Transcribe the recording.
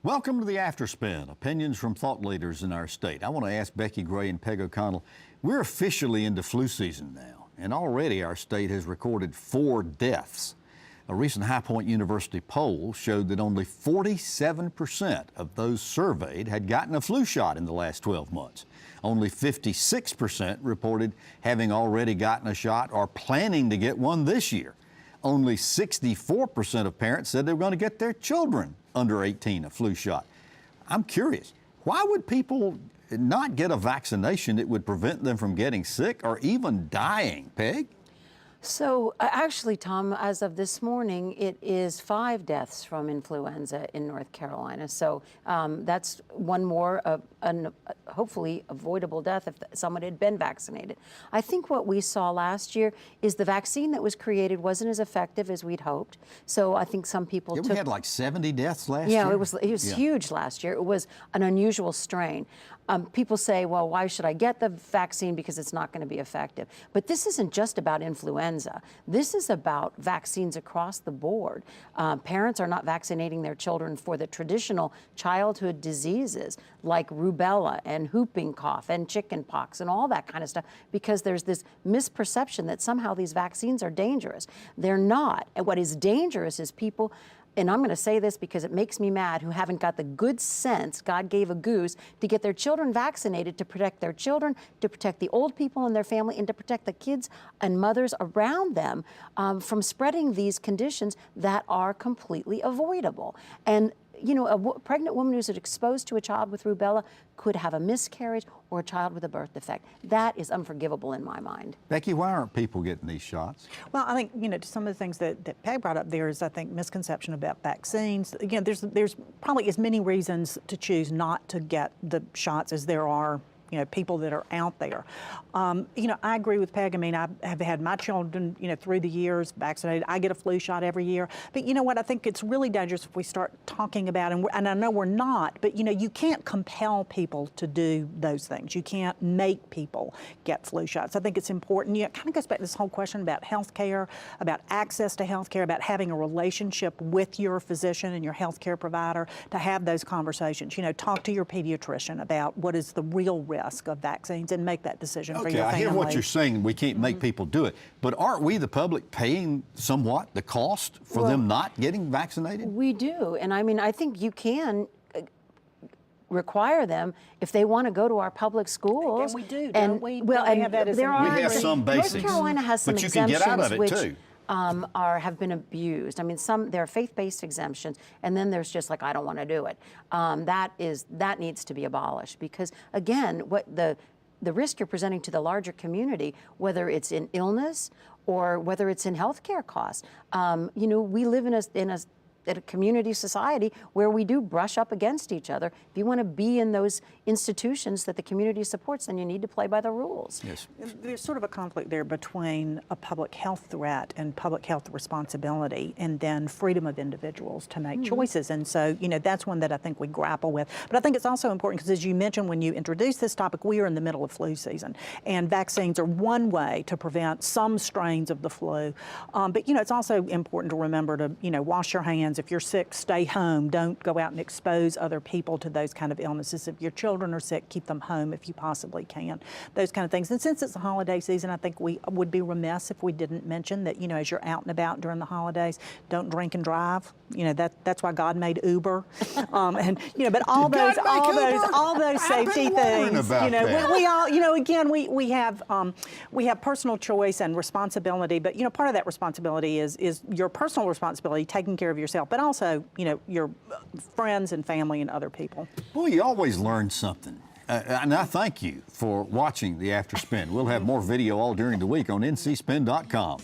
Welcome to the Afterspin, opinions from thought leaders in our state. I want to ask Becki Gray and Peg O'Connell, we're officially into flu season now, and already our state has recorded 4 deaths. A recent High Point University poll showed that only 47% of those surveyed had gotten a flu shot in the last 12 months. Only 56% reported having already gotten a shot or planning to get one this year. Only 64% of parents said they were going to get their children under 18 a flu shot. I'm curious, why would people not get a vaccination that would prevent them from getting sick or even dying? Peg? So actually, Tom, as of this morning, it is 5 deaths from influenza in North Carolina. So that's one more, hopefully avoidable death if someone had been vaccinated. I think what we saw last year is the vaccine that was created wasn't as effective as we'd hoped. So I think some people We had like 70 deaths last year? Yeah, it was huge last year. It was an unusual strain. People say, well, why should I get the vaccine? Because it's not going to be effective. But this isn't just about influenza. This is about vaccines across the board. Parents are not vaccinating their children for the traditional childhood diseases like rubella and whooping cough and chicken pox and all that kind of stuff because there's this misperception that somehow these vaccines are dangerous. They're not. And what is dangerous is people, and I'm going to say this because it makes me mad, who haven't got the good sense, God gave a goose, to get their children vaccinated to protect their children, to protect the old people in their family, and to protect the kids and mothers around them from spreading these conditions that are completely avoidable. And you know, a pregnant woman who's exposed to a child with rubella could have a miscarriage or a child with a birth defect. That is unforgivable in my mind. Becki, why aren't people getting these shots? Well, I think, you know, some of the things that Peg brought up there is, I think, misconception about vaccines. Again, there's probably as many reasons to choose not to get the shots as there are, you know, people that are out there. You know, I agree with Peg. I mean, I have had my children, you know, through the years vaccinated. I get a flu shot every year. But you know what? I think it's really dangerous if we start talking about, and I know we're not, but you know, you can't compel people to do those things. You can't make people get flu shots. I think it's important. You know, it kind of goes back to this whole question about health care, about access to health care, about having a relationship with your physician and your health care provider to have those conversations. You know, talk to your pediatrician about what is the real risk of vaccines and make that decision for your family. I hear what you're saying. We can't make people do it. But aren't we, the public, paying somewhat the cost for them not getting vaccinated? We do. And I mean, I think you can require them if they want to go to our public schools. And we do, don't we? Well, don't we have that as there are, we have some basics. North Carolina has some but you can exemptions get out of it which too. Have been abused. I mean, there are faith-based exemptions, and then there's just like, I don't want to do it. That needs to be abolished because, again, what the risk you're presenting to the larger community, whether it's in illness or whether it's in healthcare costs. You know, we live in a community society where we do brush up against each other. If you want to be in those institutions that the community supports, then you need to play by the rules. Yes. There's sort of a conflict there between a public health threat and public health responsibility and then freedom of individuals to make choices. And so, you know, that's one that I think we grapple with. But I think it's also important because, as you mentioned when you introduced this topic, we are in the middle of flu season. And vaccines are one way to prevent some strains of the flu. But, you know, it's also important to remember to, you know, wash your hands. If you're sick, stay home. Don't go out and expose other people to those kind of illnesses. If your children are sick, keep them home if you possibly can. Those kind of things. And since it's the holiday season, I think we would be remiss if we didn't mention that, you know, as you're out and about during the holidays, don't drink and drive. You know, that's why God made Uber. And, you know, but all those safety things, you know, we all, you know, again, we have personal choice and responsibility, but, you know, part of that responsibility is your personal responsibility, taking care of yourself, but also, you know, your friends and family and other people. Boy, you always learn something. And I thank you for watching the After Spin. We'll have more video all during the week on ncspin.com.